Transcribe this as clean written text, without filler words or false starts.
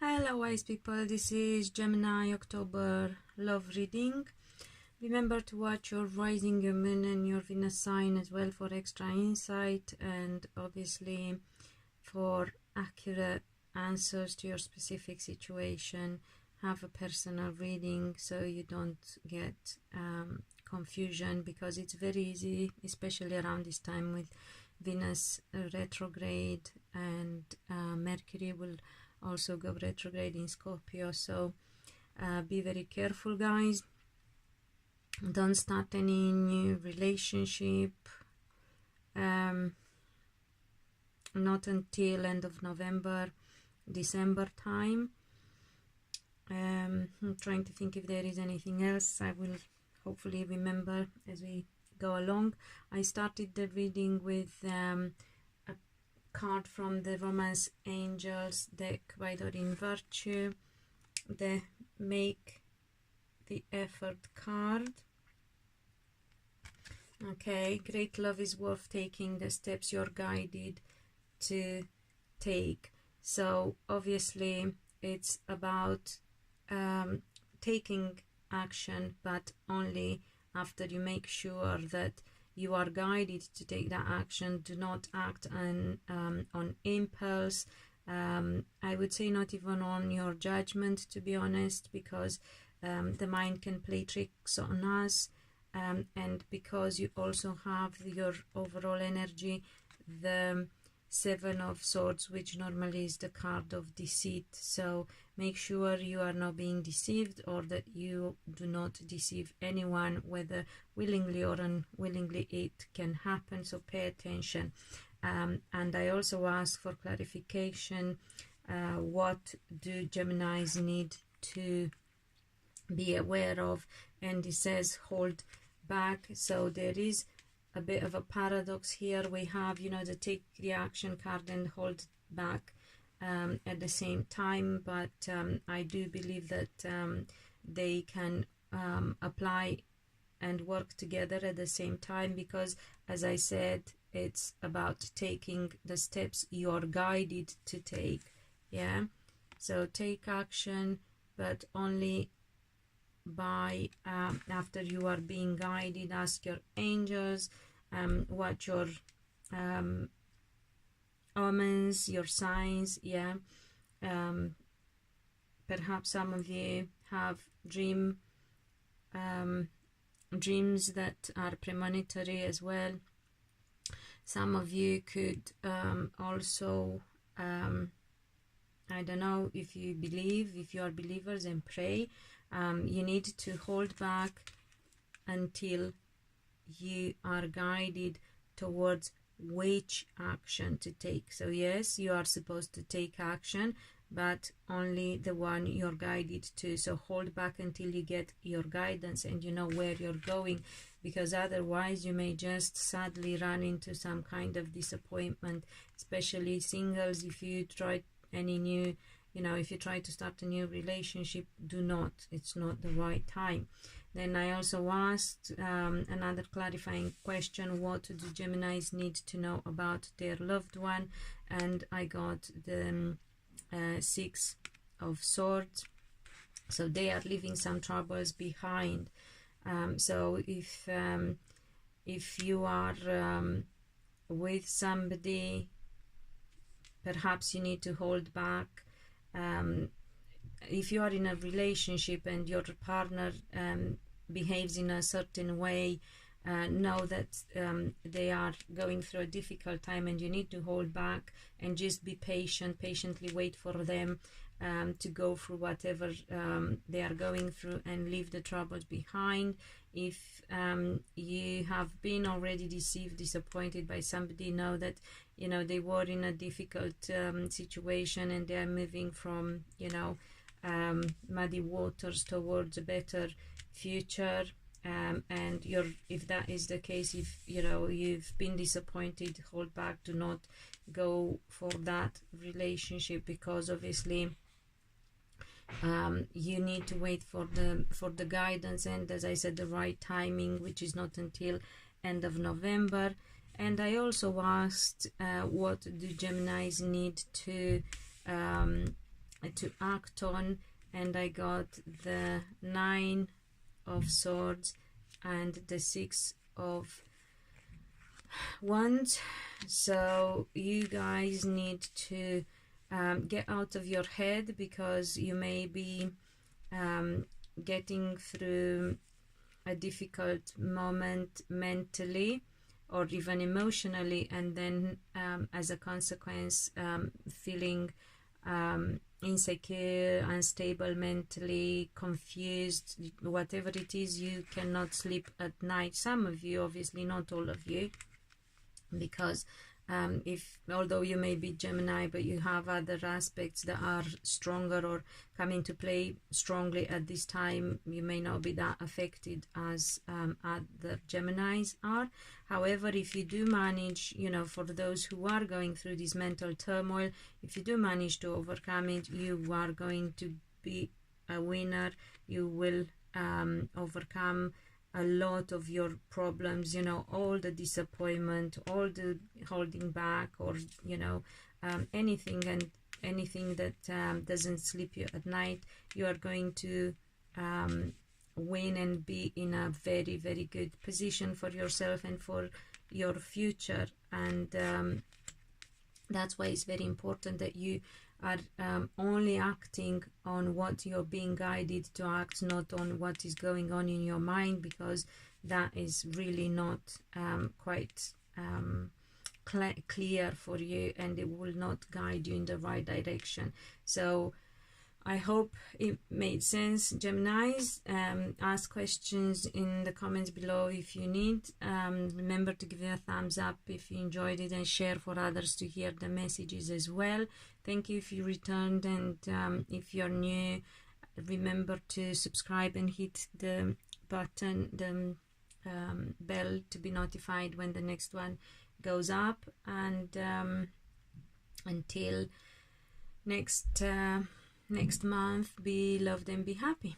Hello wise people, this is Gemini October love reading. Remember to watch your rising, your moon and your Venus sign as well for extra insight and obviously for accurate answers to your specific situation. Have a personal reading so you don't get confusion, because it's very easy, especially around this time with Venus retrograde and Mercury will also go retrograde in Scorpio. So be very careful, guys. Don't start any new relationship not until end of November, December time. I'm trying to think if there is anything else. I will hopefully remember as we go along. I started the reading with a card from the Romance Angels deck by Doreen Virtue, the Make the Effort card. Okay, great love is worth taking, the steps you're guided to take. So obviously it's about taking action, but only after you make sure that you are guided to take that action. Do not act on impulse. I would say not even on your judgment, to be honest, because the mind can play tricks on us, and because you also have your overall energy, the Seven of Swords, which normally is the card of deceit. So make sure you are not being deceived, or that you do not deceive anyone, whether willingly or unwillingly it can happen. So pay attention. And I also ask for clarification. What do Geminis need to be aware of? And it says hold back. So there is a bit of a paradox here. We have, you know, the take the action card and hold back at the same time, but I do believe that they can apply and work together at the same time, because as I said, it's about taking the steps you're guided to take. Yeah, so take action, but only by after you are being guided. Ask your angels what your omens, your signs. Yeah, perhaps some of you have dreams that are premonitory as well. Some of you could also I don't know, if you believe, if you are believers and pray, you need to hold back until you are guided towards which action to take. So yes, you are supposed to take action, but only the one you're guided to. So hold back until you get your guidance and you know where you're going, because otherwise you may just sadly run into some kind of disappointment, especially singles. If you try any new, you know, if you try to start a new relationship, do not, it's not the right time. Then I also asked another clarifying question: what do Geminis need to know about their loved one? And I got the Six of Swords. So they are leaving some troubles behind. So if you are with somebody, perhaps you need to hold back. If you are in a relationship and your partner behaves in a certain way, know that they are going through a difficult time and you need to hold back and just be patient, patiently wait for them to go through whatever they are going through and leave the troubles behind. If you have been already deceived, disappointed by somebody, know that, you know, they were in a difficult situation and they are moving from, you know, muddy waters towards a better future. And if that is the case, if you know you've been disappointed, hold back, do not go for that relationship, because obviously you need to wait for the guidance and, as I said, the right timing, which is not until end of November. And I also asked what do Geminis need to to act on, and I got the 9 of Swords and the 6 of Wands. So you guys need to get out of your head, because you may be getting through a difficult moment mentally or even emotionally, and then as a consequence feeling insecure, unstable mentally, confused, whatever it is. You cannot sleep at night. Some of you, obviously not all of you, because although you may be Gemini, but you have other aspects that are stronger or come into play strongly at this time, you may not be that affected as other Geminis are. However, if you do manage, you know, for those who are going through this mental turmoil, if you do manage to overcome it, you are going to be a winner. You will overcome a lot of your problems, you know, all the disappointment, all the holding back, or you know, anything that doesn't sleep you at night. You are going to win and be in a very, very good position for yourself and for your future. And that's why it's very important that you are only acting on what you're being guided to act, not on what is going on in your mind, because that is really not quite clear for you, and it will not guide you in the right direction. So I hope it made sense, Geminis. Ask questions in the comments below if you need. Remember to give it a thumbs up if you enjoyed it, and share for others to hear the messages as well. Thank you if you returned, and if you're new, remember to subscribe and hit the button, the bell, to be notified when the next one goes up. And until next month, be loved and be happy.